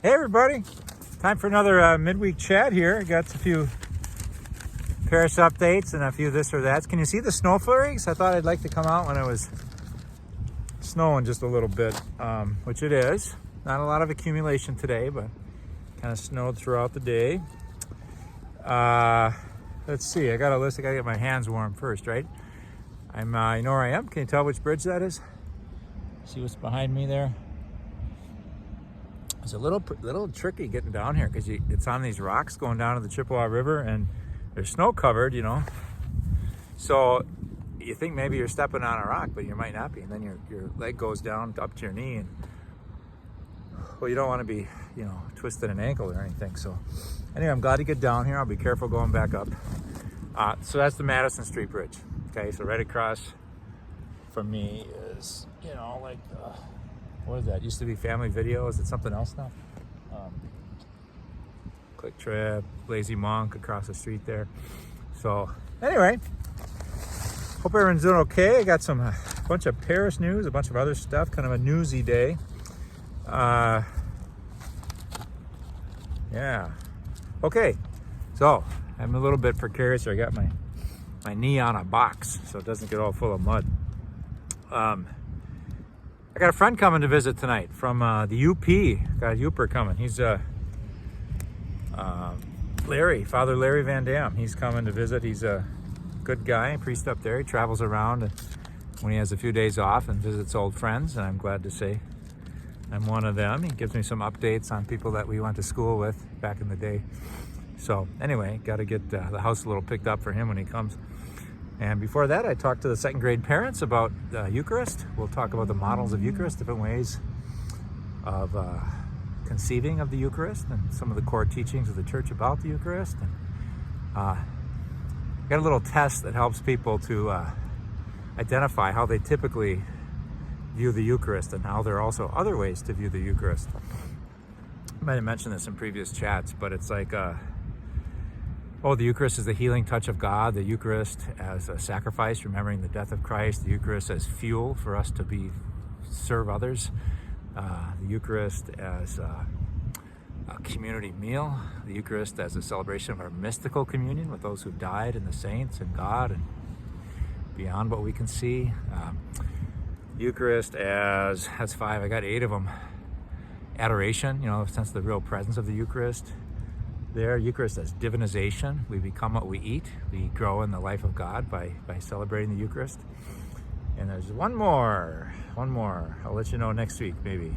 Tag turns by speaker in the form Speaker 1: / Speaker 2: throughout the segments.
Speaker 1: Hey everybody, time for another midweek chat here. I got a few Parish updates and a few this or that. Can you see the snow flurries? I thought I'd like to come out when it was snowing just a little bit, which it is. Not a lot of accumulation today, but kind of snowed throughout the day. Let's see, I gotta get my hands warm first, right? You know where I am? Can you tell which bridge that is? See what's behind me there? It's a little tricky getting down here because it's on these rocks going down to the Chippewa River and they're snow covered, you know. So you think maybe you're stepping on a rock, but you might not be. And then your leg goes down up to your knee, and well, you don't want to be, you know, twisting an ankle or anything. So anyway, I'm glad to get down here. I'll be careful going back up. So that's the Madison Street Bridge. Okay, so right across from me is, you know, like what is that? Used to be Family Video. Is it something else now? Quick Trip, Lazy Monk across the street there. So anyway, hope everyone's doing okay. I got a bunch of Parish news, a bunch of other stuff, kind of a newsy day. Yeah. Okay, so I'm a little bit precarious here. I got my knee on a box so it doesn't get all full of mud. I got a friend coming to visit tonight from the UP. Got a Uper coming. He's Father Larry Van Dam. He's coming to visit. He's a good guy, priest up there. He travels around when he has a few days off and visits old friends, and I'm glad to say I'm one of them. He gives me some updates on people that we went to school with back in the day. So anyway, got to get the house a little picked up for him when he comes. And before that, I talked to the second grade parents about Eucharist. We'll talk about the models of Eucharist, different ways of conceiving of the Eucharist, and some of the core teachings of the Church about the Eucharist. And got a little test that helps people to identify how they typically view the Eucharist and how there are also other ways to view the Eucharist. I might have mentioned this in previous chats, but it's like, the Eucharist is the healing touch of God, the Eucharist as a sacrifice, remembering the death of Christ, the Eucharist as fuel for us to serve others, the Eucharist as a community meal, the Eucharist as a celebration of our mystical communion with those who've died and the saints and God and beyond what we can see. Eucharist as 5, I got 8 of them. Adoration, you know, sense the real presence of the Eucharist there. Eucharist as divinization. We become what we eat. We grow in the life of God by celebrating the Eucharist. And there's one more. I'll let you know next week, maybe.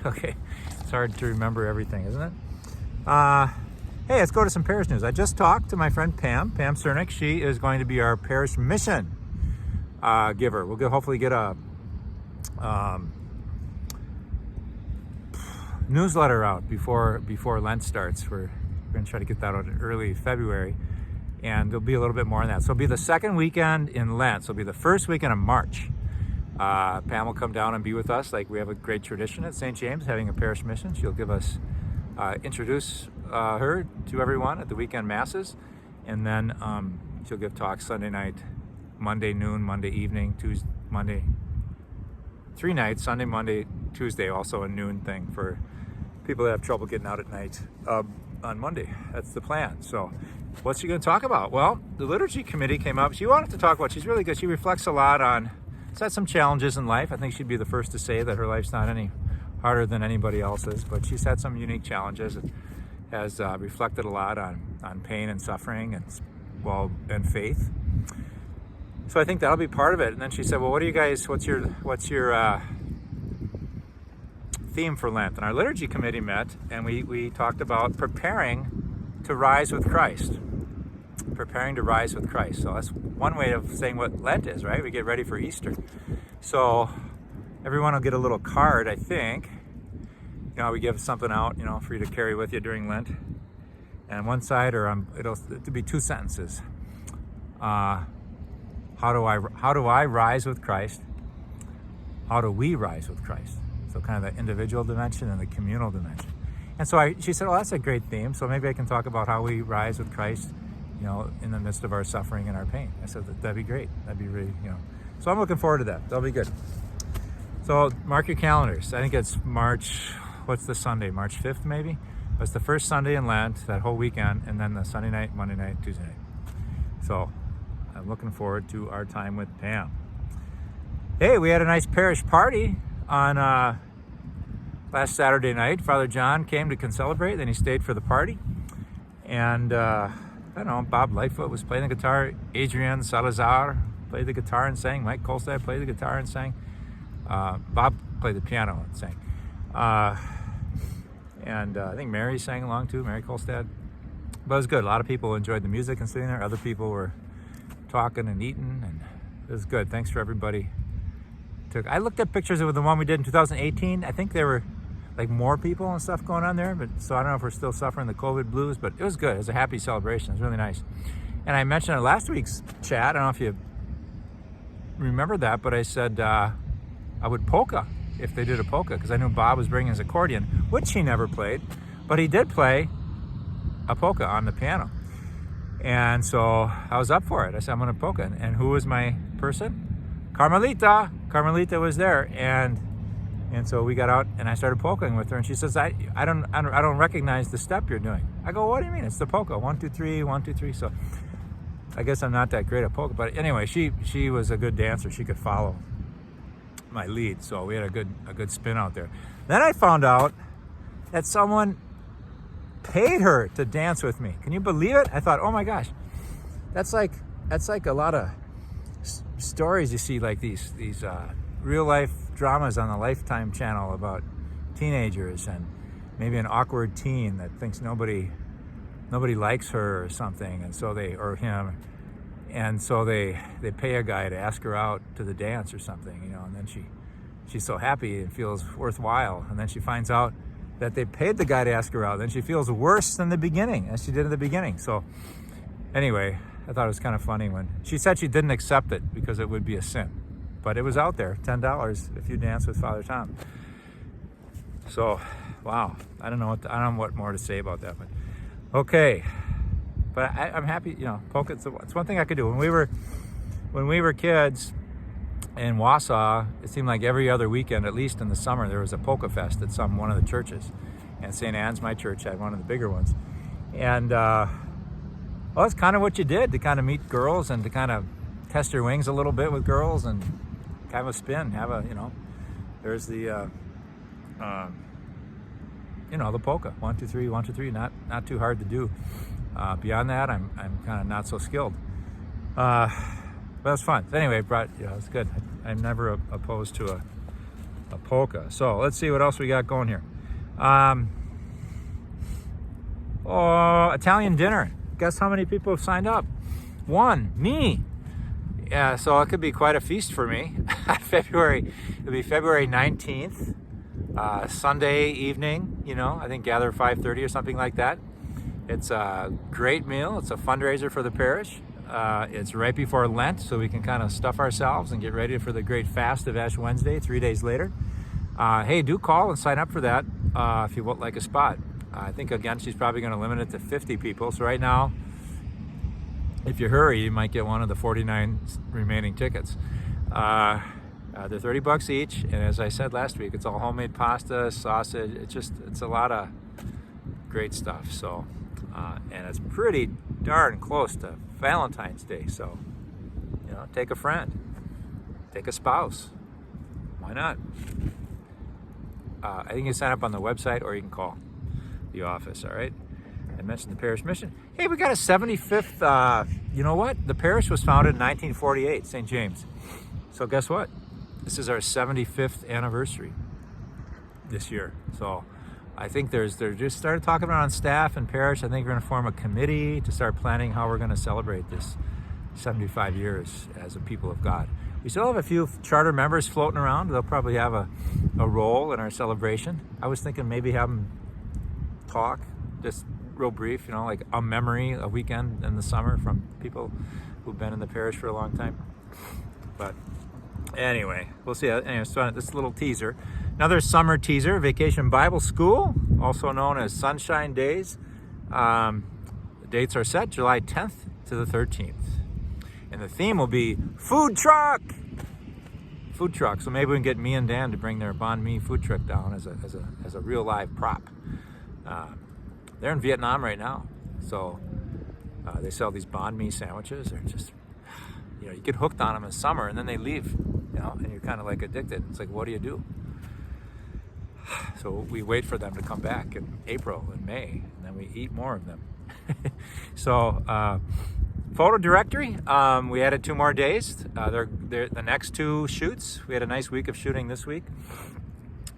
Speaker 1: Okay, it's hard to remember everything, isn't it? Hey, let's go to some Parish news. I just talked to my friend Pam Cernick. She is going to be our Parish mission giver. We'll hopefully get a newsletter out before Lent starts. We're going to try to get that out in early February, and there'll be a little bit more on that. So it'll be the second weekend in Lent. So it'll be the first weekend of March. Pam will come down and be with us. Like we have a great tradition at St. James, having a Parish mission. She'll give us, introduce her to everyone at the weekend masses, and then she'll give talks Sunday night, Monday noon, Monday evening, Tuesday, Monday, 3 nights, Sunday, Monday, Tuesday, also a noon thing for people that have trouble getting out at night on Monday. That's the plan. So what's she going to talk about? Well, the liturgy committee came up. She wanted to talk about, she's really good. She reflects a lot on, she's had some challenges in life. I think she'd be the first to say that her life's not any harder than anybody else's, but she's had some unique challenges and has reflected a lot on pain and suffering and faith. So I think that'll be part of it. And then she said, well, what's your theme for Lent? And our liturgy committee met, and we talked about preparing to rise with Christ. Preparing to rise with Christ. So that's one way of saying what Lent is, right? We get ready for Easter. So everyone will get a little card, I think. You know, we give something out, you know, for you to carry with you during Lent. And on one side, it'll be 2 sentences. How do I rise with Christ? How do we rise with Christ? So kind of the individual dimension and the communal dimension. And so she said, well, that's a great theme. So maybe I can talk about how we rise with Christ, you know, in the midst of our suffering and our pain. I said, that'd be great. That'd be really, you know. So I'm looking forward to that. That'll be good. So mark your calendars. I think it's March what's the Sunday, March 5th maybe? It's the first Sunday in Lent, that whole weekend, and then the Sunday night, Monday night, Tuesday night. So I'm looking forward to our time with Pam. Hey, we had a nice parish party on last Saturday night. Father John came to celebrate, then he stayed for the party. And I don't know, Bob Lightfoot was playing the guitar. Adrian Salazar played the guitar and sang. Mike Kolstad played the guitar and sang. Bob played the piano and sang. And I think Mary sang along too, Mary Kolstad. But it was good. A lot of people enjoyed the music and sitting there. Other people were talking and eating, and it was good. Thanks for everybody. I looked at pictures of the one we did in 2018. I think there were like more people and stuff going on there, but so I don't know if we're still suffering the COVID blues, but it was good. It was a happy celebration. It was really nice. And I mentioned in last week's chat, I don't know if you remember that, but I said I would polka if they did a polka, because I knew Bob was bringing his accordion, which he never played, but he did play a polka on the piano. And so I was up for it. I said, I'm going to polka. And who was my person? Carmelita. Carmelita was there. And so we got out and I started polkaing with her. And she says, I don't recognize the step you're doing. I go, what do you mean? It's the polka. 1, 2, 3, 1, 2, 3. So I guess I'm not that great at polka. But anyway, she was a good dancer. She could follow my lead. So we had a good spin out there. Then I found out that someone paid her to dance with me. Can you believe it? I thought, oh my gosh, that's like a lot of stories you see, like these real life dramas on the Lifetime channel about teenagers and maybe an awkward teen that thinks nobody likes her or something, and so or him, and so they pay a guy to ask her out to the dance or something, and then she's so happy and feels worthwhile, and then she finds out that they paid the guy to ask her out. Then she feels worse than the beginning, as she did in the beginning. So anyway, I thought it was kind of funny when she said she didn't accept it because it would be a sin, but it was out there, $10 if you dance with Father Tom. So, wow, I don't know what more to say about that, but okay. But I'm happy, polka. It's one thing I could do. When we were kids in Wausau, it seemed like every other weekend, at least in the summer, there was a polka fest at one of the churches. And St. Anne's, my church, had one of the bigger ones. And it's kind of what you did to kind of meet girls and to kind of test your wings a little bit with girls and kind of a spin. There's the the polka, 1, 2, 3, 1, 2, 3. Not too hard to do. Beyond that, I'm kind of not so skilled. But it was fun. So anyway, it's good. I'm never opposed to a polka. So let's see what else we got going here. Italian dinner. Guess how many people have signed up? 1, me. Yeah, so it could be quite a feast for me. It'll be February 19th, Sunday evening. I think gather 5:30 or something like that. It's a great meal. It's a fundraiser for the parish. It's right before Lent, so we can kind of stuff ourselves and get ready for the great fast of Ash Wednesday, 3 days later. Hey, do call and sign up for that if you would like a spot. I think, again, she's probably going to limit it to 50 people. So right now, if you hurry, you might get one of the 49 remaining tickets. They're $30 each, and as I said last week, it's all homemade pasta, sausage. It's a lot of great stuff. So, and it's pretty darn close to Valentine's Day. So, take a friend, take a spouse. Why not? I think you can sign up on the website or you can call the office. All right. I mentioned the parish mission. Hey, we got a 75th. You know what? The parish was founded in 1948, St. James. So guess what? This is our 75th anniversary this year. So I think they're just started talking about it on staff and parish. I think we're going to form a committee to start planning how we're going to celebrate this 75 years as a people of God. We still have a few charter members floating around. They'll probably have a role in our celebration. I was thinking maybe have them talk, just real brief, like a memory, a weekend in the summer from people who've been in the parish for a long time. But anyway, we'll see. Anyway, so this little teaser. Another summer teaser, Vacation Bible School, also known as Sunshine Days. The dates are set July 10th to the 13th. And the theme will be food truck. food truck. So maybe we can get me and Dan to bring their banh mi food truck down as a real live prop. They're in Vietnam right now, so they sell these banh mi sandwiches. They're just, you get hooked on them in summer, and then they leave, and you're kind of like addicted. It's like, what do you do? So we wait for them to come back in April and May, and then we eat more of them. So photo directory, we added 2 more days. They're the next 2 shoots. We had a nice week of shooting this week.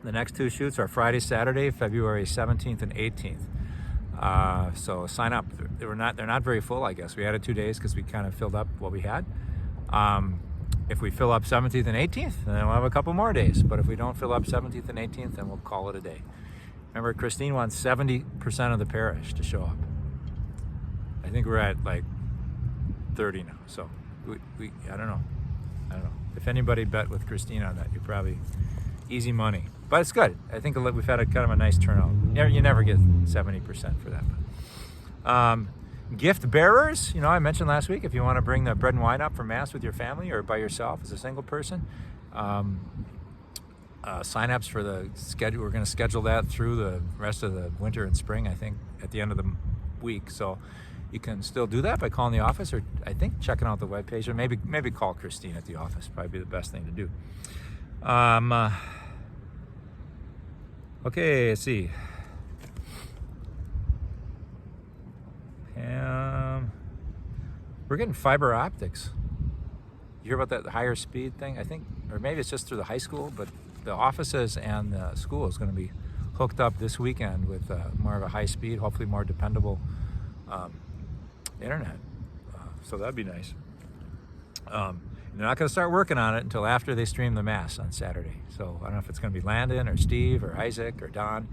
Speaker 1: The next 2 shoots are Friday, Saturday, February 17th and 18th. So sign up. They're not very full, I guess. We added 2 days because we kind of filled up what we had. If we fill up 17th and 18th, then we'll have a couple more days. But if we don't fill up 17th and 18th, then we'll call it a day. Remember, Christine wants 70% of the parish to show up. I think we're at like 30 now. So we I don't know. If anybody bet with Christine on that, you're probably easy money. But it's good. I think we've had a kind of a nice turnout. You never get 70% for that. Gift bearers, I mentioned last week, if you want to bring the bread and wine up for Mass with your family or by yourself as a single person, sign-ups for the schedule. We're going to schedule that through the rest of the winter and spring, I think, at the end of the week. So you can still do that by calling the office, or I think checking out the webpage, or maybe call Christine at the office. Probably be the best thing to do. Okay, let's see. We're getting fiber optics. You hear about that higher speed thing? I think, or maybe it's just through the high school, but the offices and the school is going to be hooked up this weekend with more of a high speed, hopefully more dependable internet. So that'd be nice. They're not going to start working on it until after they stream the Mass on Saturday. So I don't know if it's going to be Landon or Steve or Isaac or Don,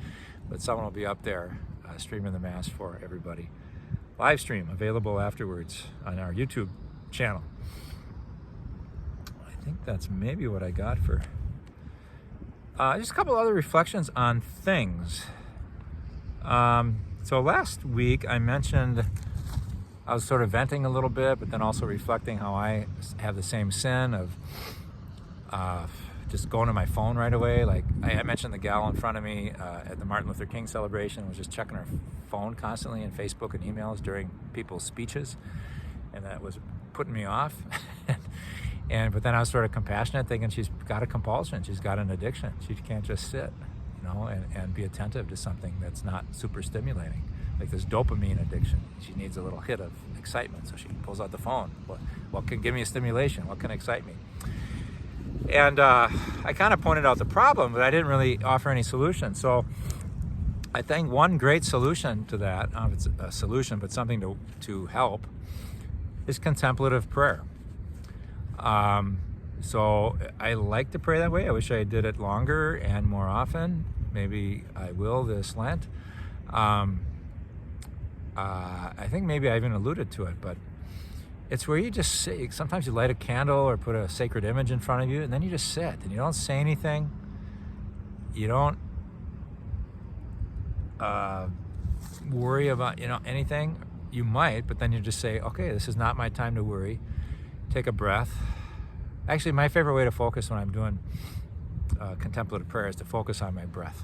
Speaker 1: but someone will be up there streaming the Mass for everybody. Live stream available afterwards on our YouTube channel. I think that's maybe what I got for just a couple other reflections on things. So last week I mentioned I was sort of venting a little bit, but then also reflecting how I have the same sin of just going to my phone right away. Like I mentioned, the gal in front of me at the Martin Luther King celebration was just checking her phone constantly, and Facebook and emails during people's speeches, and that was putting me off. But then I was sort of compassionate, thinking she's got a compulsion, she's got an addiction. She can't just sit, and be attentive to something that's not super stimulating, like this dopamine addiction. She needs a little hit of excitement, so she pulls out the phone. What can give me a stimulation? What can excite me? And I kind of pointed out the problem, but I didn't really offer any solution. So I think one great solution to that, I don't know if it's a solution, but something to help, is contemplative prayer. So I like to pray that way. I wish I did it longer and more often. Maybe I will this Lent. I think maybe I even alluded to it, but it's where you just sit. Sometimes you light a candle or put a sacred image in front of you, and then you just sit, and you don't say anything. You don't worry about anything. You might, but then you just say, okay, this is not my time to worry. Take a breath. Actually, my favorite way to focus when I'm doing contemplative prayer is to focus on my breath.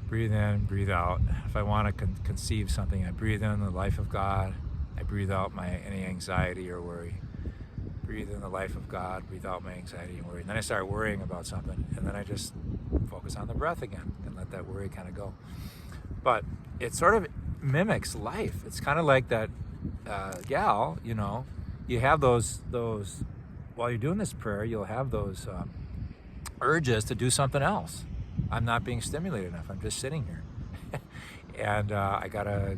Speaker 1: Breathe in, breathe out. If I want to conceive something, I breathe in the life of God. I breathe out any anxiety or worry. Breathe in the life of God, breathe out my anxiety and worry. And then I start worrying about something, and then I just focus on the breath again and let that worry kind of go. But it sort of mimics life. It's kind of like that gal, you have those while you're doing this prayer, you'll have those urges to do something else. I'm not being stimulated enough. I'm just sitting here. And I gotta,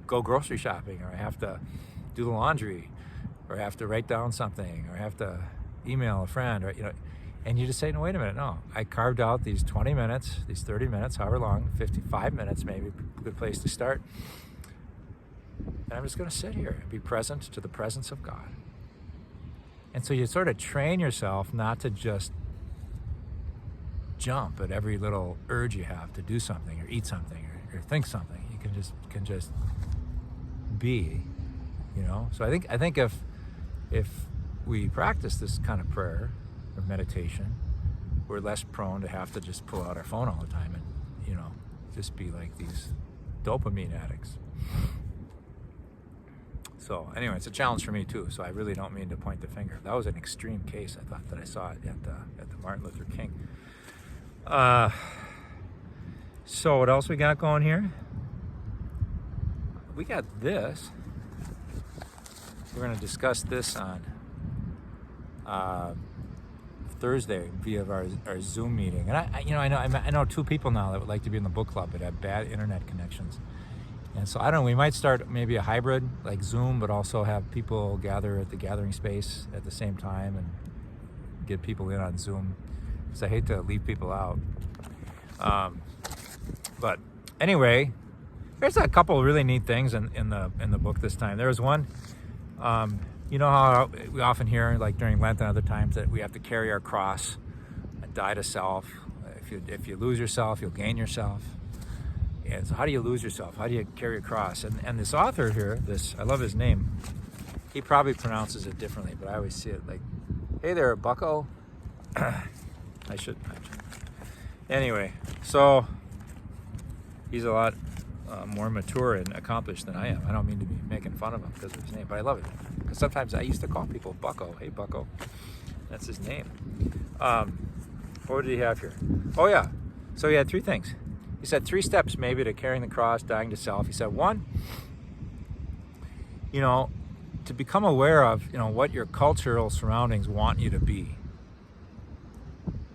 Speaker 1: go grocery shopping, or I have to do the laundry, or I have to write down something, or I have to email a friend, or, and you just say, no, wait a minute, no. I carved out these 20 minutes, these 30 minutes, however long, 55 minutes maybe, a good place to start. And I'm just going to sit here and be present to the presence of God. And so you sort of train yourself not to just jump at every little urge you have to do something or eat something or think something. You can just be, So I think if we practice this kind of prayer or meditation, we're less prone to have to just pull out our phone all the time and, just be like these dopamine addicts. So anyway, it's a challenge for me too, so I really don't mean to point the finger. That was an extreme case, I thought, that I saw it at the Martin Luther King. So what else we got going here? We got this. We're going to discuss this on Thursday via our Zoom meeting. And I know two people now that would like to be in the book club but have bad internet connections. And so I don't know, we might start maybe a hybrid like Zoom, but also have people gather at the gathering space at the same time and get people in on Zoom, because I hate to leave people out. But anyway, there's a couple of really neat things in the book this time. There was one, you know how we often hear, like during Lent and other times, that we have to carry our cross and die to self. If you lose yourself, you'll gain yourself. And so how do you lose yourself? How do you carry a cross? And this author here, I love his name. He probably pronounces it differently, but I always see it like, hey there, bucko. I should. Anyway, so he's a lot more mature and accomplished than I am. I don't mean to be making fun of him because of his name, but I love it. Because sometimes I used to call people bucko. Hey, bucko. That's his name. What did he have here? Oh, yeah. So he had three things. He said 3 steps maybe to carrying the cross, dying to self. He said 1, to become aware of, what your cultural surroundings want you to be.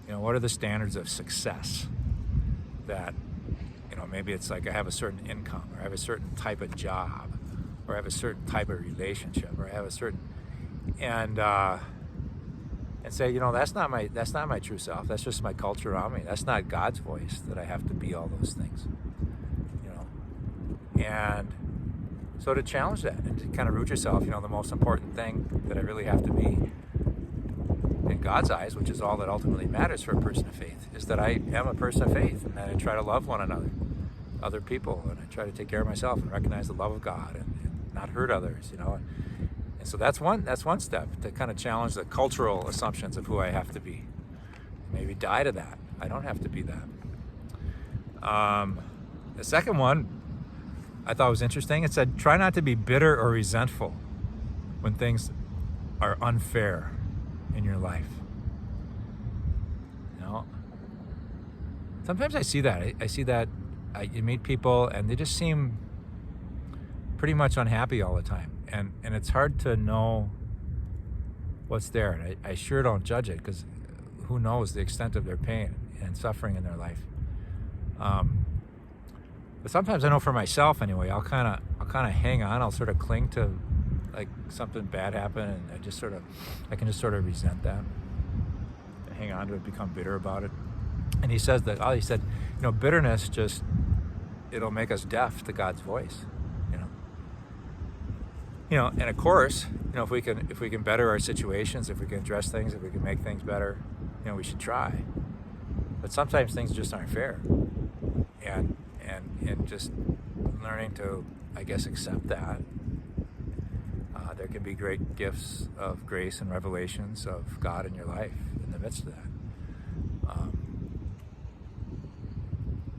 Speaker 1: What are the standards of success that, maybe it's like I have a certain income, or I have a certain type of job, or I have a certain type of relationship, or I have a certain, and say, that's not my true self. That's just my culture around me. That's not God's voice that I have to be all those things, And so to challenge that and to kind of root yourself, the most important thing that I really have to be in God's eyes, which is all that ultimately matters for a person of faith, is that I am a person of faith, and that I try to love one another, other people, and I try to take care of myself and recognize the love of God and not hurt others, And so that's one step, to kind of challenge the cultural assumptions of who I have to be. Maybe die to that. I don't have to be that. The second one I thought was interesting. It said, try not to be bitter or resentful when things are unfair in your life. Sometimes I see that. I see that you meet people and they just seem pretty much unhappy all the time. And it's hard to know what's there. And I sure don't judge it, because who knows the extent of their pain and suffering in their life. But sometimes I know for myself anyway, I'll kind of hang on. I'll sort of cling to like something bad happened, and I can just sort of resent that, hang on to it, become bitter about it. And he said, bitterness it'll make us deaf to God's voice. And of course, if we can better our situations, if we can address things, if we can make things better, we should try. But sometimes things just aren't fair, and just learning to, I guess, accept that. There can be great gifts of grace and revelations of God in your life in the midst of that.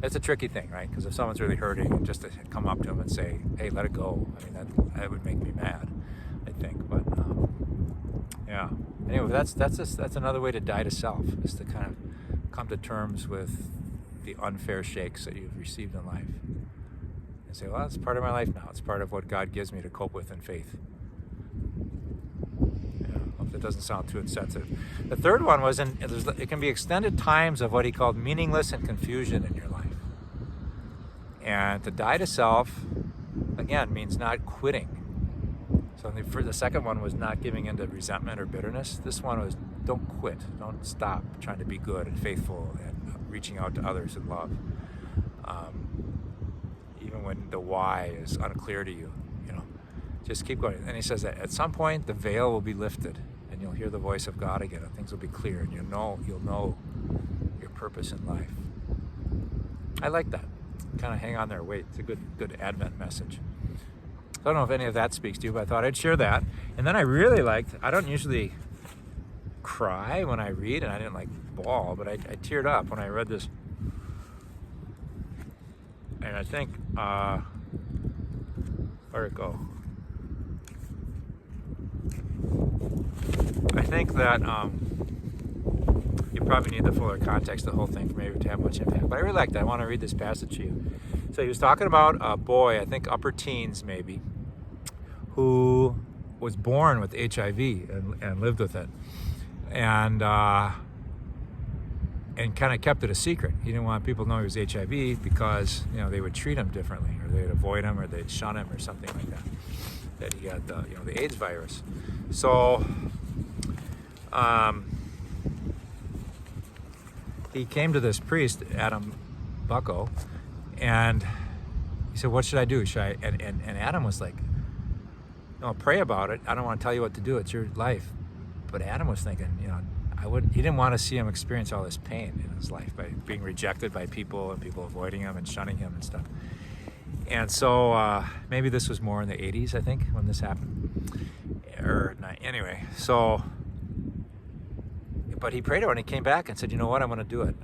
Speaker 1: It's a tricky thing, right? Because if someone's really hurting, and just to come up to them and say, hey, let it go, that would make me mad, I think. But yeah. Anyway, that's another way to die to self, is to kind of come to terms with the unfair shakes that you've received in life. And say, well, it's part of my life now. It's part of what God gives me to cope with in faith. Hope that doesn't sound too insensitive. The third one was, it can be extended times of what he called meaningless and confusion in your life. And to die to self, again, means not quitting. So the second one was not giving into resentment or bitterness. This one was, don't quit. Don't stop trying to be good and faithful and reaching out to others in love. Even when the why is unclear to you, just keep going. And he says that at some point the veil will be lifted and you'll hear the voice of God again, and things will be clear, and you'll know your purpose in life. I like that. Kind of hang on there, wait. It's a good Advent message. I don't know if any of that speaks to you, but I thought I'd share that. And then I really liked, I don't usually cry when I read, and I didn't like bawl, but I teared up when I read this. And I think, where'd it go? I think that you probably need the fuller context of the whole thing for maybe to have much impact. But I really liked that. I want to read this passage to you. So he was talking about a boy, I think upper teens maybe, who was born with HIV and lived with it. And kind of kept it a secret. He didn't want people to know he was HIV because, you know, they would treat him differently, or they'd avoid him, or they'd shun him, or something like that. That he had the, you know, the AIDS virus. So he came to this priest, Adam Bucko, and he said, "What should I do? Should I?" And Adam was like, "No, pray about it. I don't want to tell you what to do. It's your life." But Adam was thinking, you know, he didn't want to see him experience all this pain in his life by being rejected by people and people avoiding him and shunning him and stuff. And so maybe this was more in the 80s, I think, when this happened. Or not, anyway, so, but he prayed about it and he came back and said, "You know what, I'm going to do it.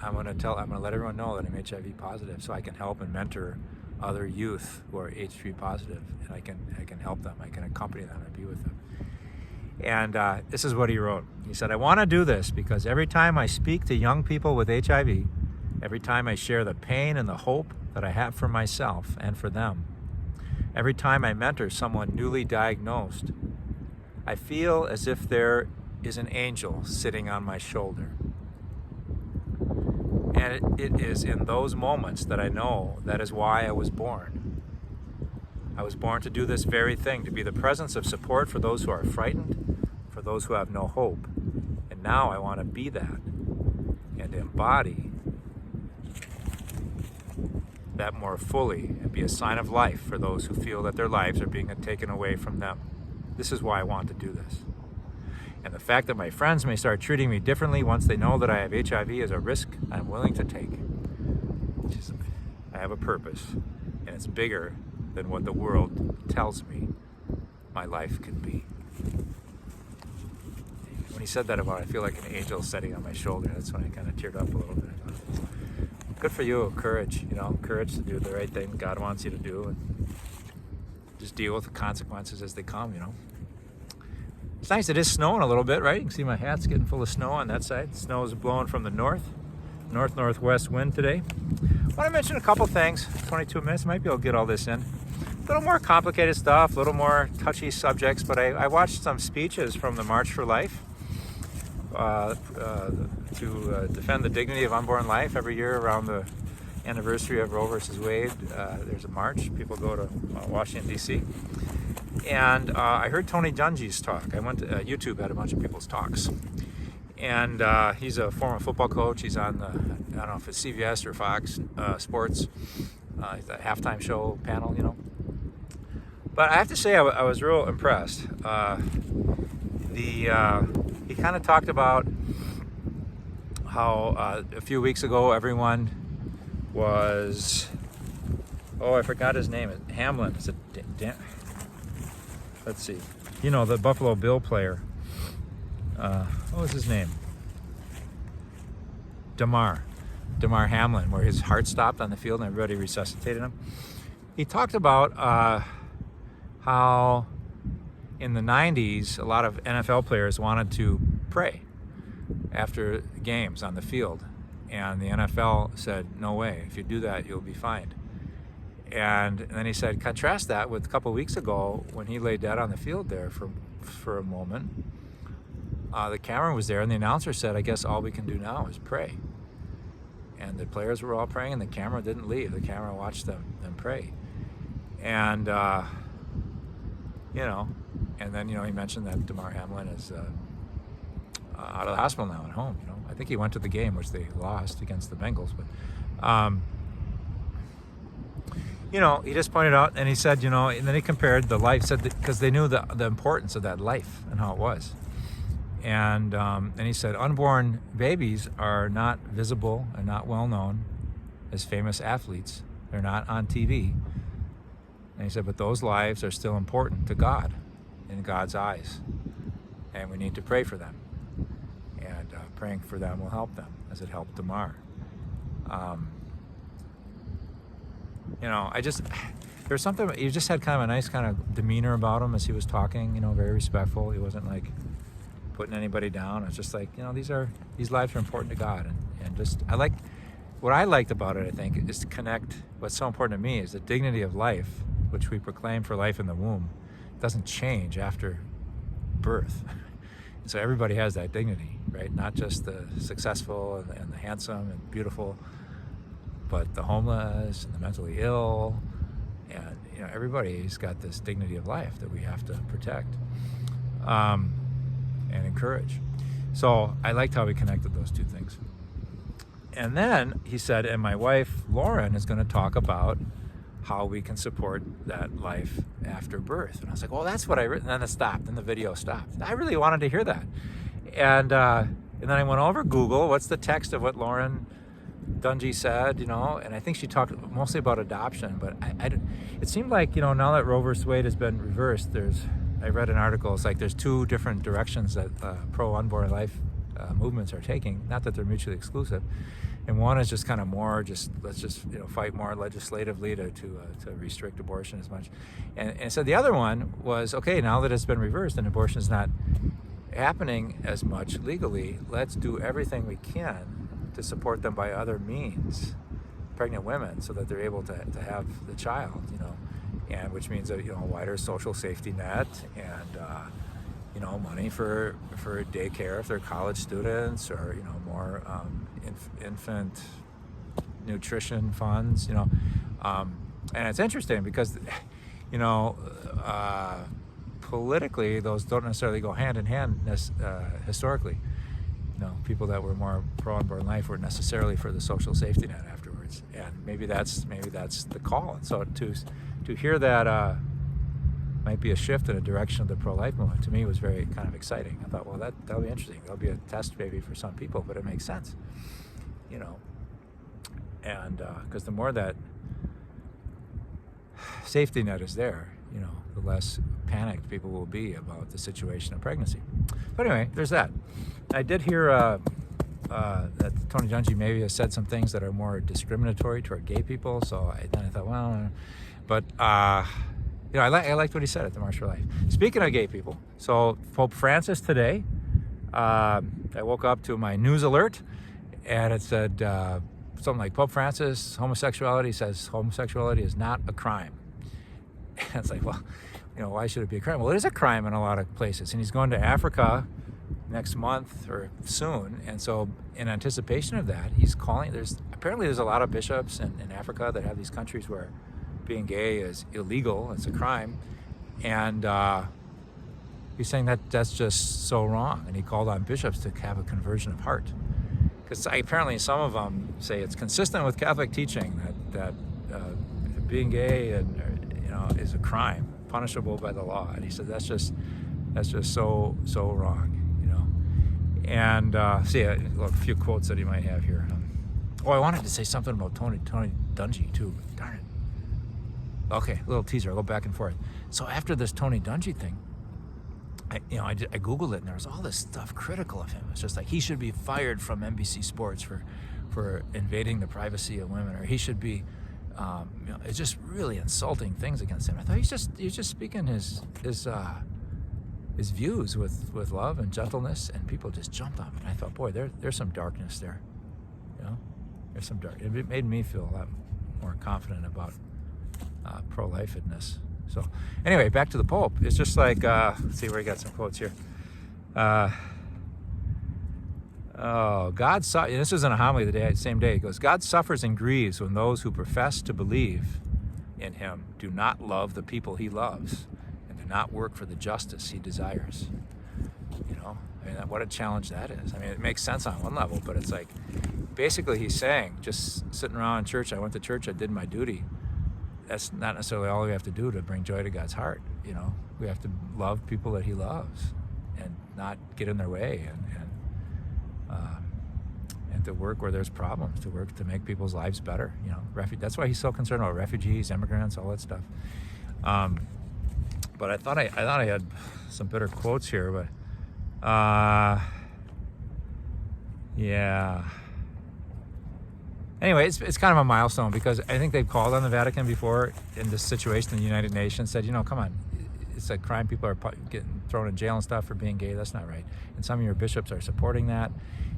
Speaker 1: I'm going to let everyone know that I'm HIV positive so I can help and mentor other youth who are HIV positive, and I can help them. I can accompany them and be with them." And this is what he wrote. He said, "I want to do this because every time I speak to young people with HIV, every time I share the pain and the hope that I have for myself and for them, every time I mentor someone newly diagnosed, I feel as if there is an angel sitting on my shoulder. And it is in those moments that I know that is why I was born. I was born to do this very thing, to be the presence of support for those who are frightened, for those who have no hope. And now I want to be that and embody that more fully and be a sign of life for those who feel that their lives are being taken away from them. This is why I want to do this. And the fact that my friends may start treating me differently once they know that I have HIV is a risk I'm willing to take. I have a purpose, and it's bigger than what the world tells me my life can be." When he said that about, I feel like an angel sitting on my shoulder, that's when I kind of teared up a little bit. Good for you, courage, you know, courage to do the right thing God wants you to do, and just deal with the consequences as they come, you know. It's nice, it is snowing a little bit, right? You can see my hat's getting full of snow on that side. Snow is blowing from the north-northwest wind today. I want to mention a couple things. 22 minutes, might be able to get all this in. A little more complicated stuff, a little more touchy subjects, but I watched some speeches from the March for Life to defend the dignity of unborn life. Every year around the anniversary of Roe versus Wade, there's a march. People go to Washington, D.C. And I heard Tony Dungy's talk. I went to YouTube, had a bunch of people's talks. And he's a former football coach. He's on the, I don't know if it's CBS or Fox Sports, the halftime show panel, you know. But I have to say, I was real impressed. He kind of talked about how a few weeks ago everyone was, I forgot his name, Hamlin. Is it let's see, you know, the Buffalo Bill player. What was his name? Damar Hamlin, where his heart stopped on the field and everybody resuscitated him. He talked about how in the 90s, a lot of NFL players wanted to pray after games on the field. And the NFL said, "No way, if you do that, you'll be fined." And then he said, contrast that with a couple of weeks ago when he lay dead on the field there for a moment. The camera was there and the announcer said, "I guess all we can do now is pray." And the players were all praying and the camera didn't leave. The camera watched them pray. And, you know, and then, you know, he mentioned that Damar Hamlin is out of the hospital now at home, you know. I think he went to the game, which they lost against the Bengals. But, you know, he just pointed out, and he said, you know, and then he compared the life, said because they knew the importance of that life and how it was. And he said, unborn babies are not visible and not well known as famous athletes. They're not on TV. And he said, but those lives are still important to God in God's eyes. And we need to pray for them. praying for them will help them, as it helped Damar. There's something, he just had kind of a nice kind of demeanor about him as he was talking, very respectful. He wasn't like putting anybody down. It's just like, these lives are important to God. And just, what I liked about it, I think, is to connect. What's so important to me is the dignity of life, which we proclaim for life in the womb, doesn't change after birth. And so everybody has that dignity, right? Not just the successful and the handsome and beautiful, but the homeless and the mentally ill. And everybody's got this dignity of life that we have to protect and encourage. So I liked how we connected those two things. And then he said, and my wife Lauren is going to talk about how we can support that life after birth. And I was like, well, that's what I written. And then it stopped, and the video stopped. I really wanted to hear that. And then I went over Google, what's the text of what Lauren Dungy said, and I think she talked mostly about adoption, but it seemed like, now that Roe vs. Wade has been reversed, I read an article, it's like there's two different directions that pro-unborn life movements are taking, not that they're mutually exclusive. And one is just kind of more, let's just fight more legislatively to restrict abortion as much. And so the other one was, okay, now that it's been reversed and abortion is not happening as much legally, let's do everything we can to support them by other means, pregnant women, so that they're able to have the child, and which means a wider social safety net and money for daycare if they're college students, or more infant nutrition funds, and it's interesting because politically those don't necessarily go hand in hand historically. People that were more pro-unborn life were necessarily for the social safety net afterwards, and maybe that's the call. And so to hear that might be a shift in a direction of the pro-life movement, to me was very kind of exciting. I thought, well, that'll be interesting. That'll be a test maybe for some people, but it makes sense, and because the more that safety net is there, the less panicked people will be about the situation of pregnancy. But anyway, there's that. I did hear that Tony Dungy maybe has said some things that are more discriminatory toward gay people. So then I thought, well, but I liked what he said at the March for Life. Speaking of gay people, so Pope Francis today, I woke up to my news alert, and it said something like, Pope Francis, homosexuality is not a crime. And it's like, well, why should it be a crime? Well, it is a crime in a lot of places. And he's going to Africa next month or soon. And so in anticipation of that, he's calling, there's a lot of bishops in Africa that have these countries where being gay is illegal, it's a crime. And he's saying that that's just so wrong. And he called on bishops to have a conversion of heart. Because apparently some of them say it's consistent with Catholic teaching that being gay is a crime, punishable by the law. And he said that's just so wrong, And see a few quotes that he might have here. I wanted to say something about Tony Dungy too. Darn it. Okay, a little teaser. I'll go back and forth. So after this Tony Dungy thing, I Googled it, and there was all this stuff critical of him. It's just like he should be fired from NBC Sports for invading the privacy of women, or he should be. It's just really insulting things against him. I thought he's just speaking his views with love and gentleness, and people just jumped on it. And I thought, boy, there's some darkness there. There's some dark. It made me feel a lot more confident about pro-lifedness. So anyway, back to the Pope. It's just like let's see where he got some quotes here. God saw. This was in a homily the same day. He goes, God suffers and grieves when those who profess to believe in him do not love the people he loves and do not work for the justice he desires. What a challenge that is. It makes sense on one level, but it's like, basically he's saying, just sitting around in church, I went to church, I did my duty. That's not necessarily all we have to do to bring joy to God's heart. We have to love people that he loves and not get in their way, and to work where there's problems, to work to make people's lives better. That's why he's so concerned about refugees, immigrants, all that stuff. But I thought I had some better quotes here, but Yeah. Anyway, it's kind of a milestone because I think they've called on the Vatican before in this situation in the United Nations, said, come on, it's a crime. People are getting thrown in jail and stuff for being gay. That's not right. And some of your bishops are supporting that.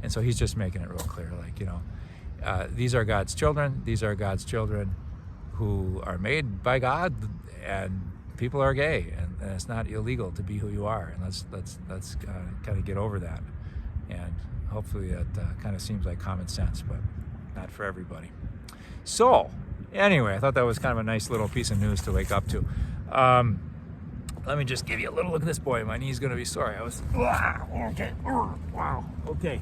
Speaker 1: And so he's just making it real clear, these are God's children. These are God's children who are made by God, and people are gay, and it's not illegal to be who you are. And let's kind of get over that. And hopefully that kind of seems like common sense, but not for everybody. So anyway, I thought that was kind of a nice little piece of news to wake up to. Let me just give you a little look at this boy. My knee's gonna be sore. Okay. Wow. Okay.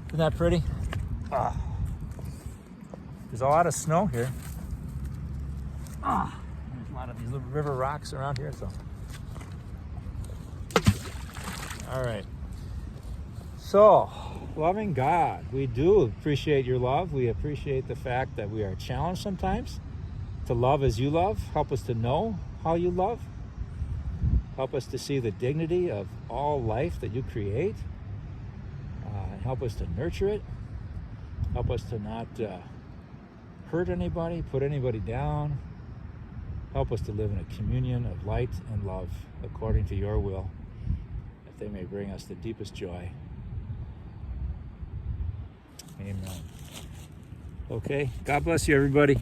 Speaker 1: Isn't that pretty? There's a lot of snow here. There's a lot of these little river rocks around here. So, all right. So, loving God, we do appreciate your love. We appreciate the fact that we are challenged sometimes to love as you love. Help us to know how you love. Help us to see the dignity of all life that you create. Help us to nurture it. Help us to not hurt anybody, put anybody down. Help us to live in a communion of light and love according to your will, that they may bring us the deepest joy. Amen. Okay, God bless you, everybody.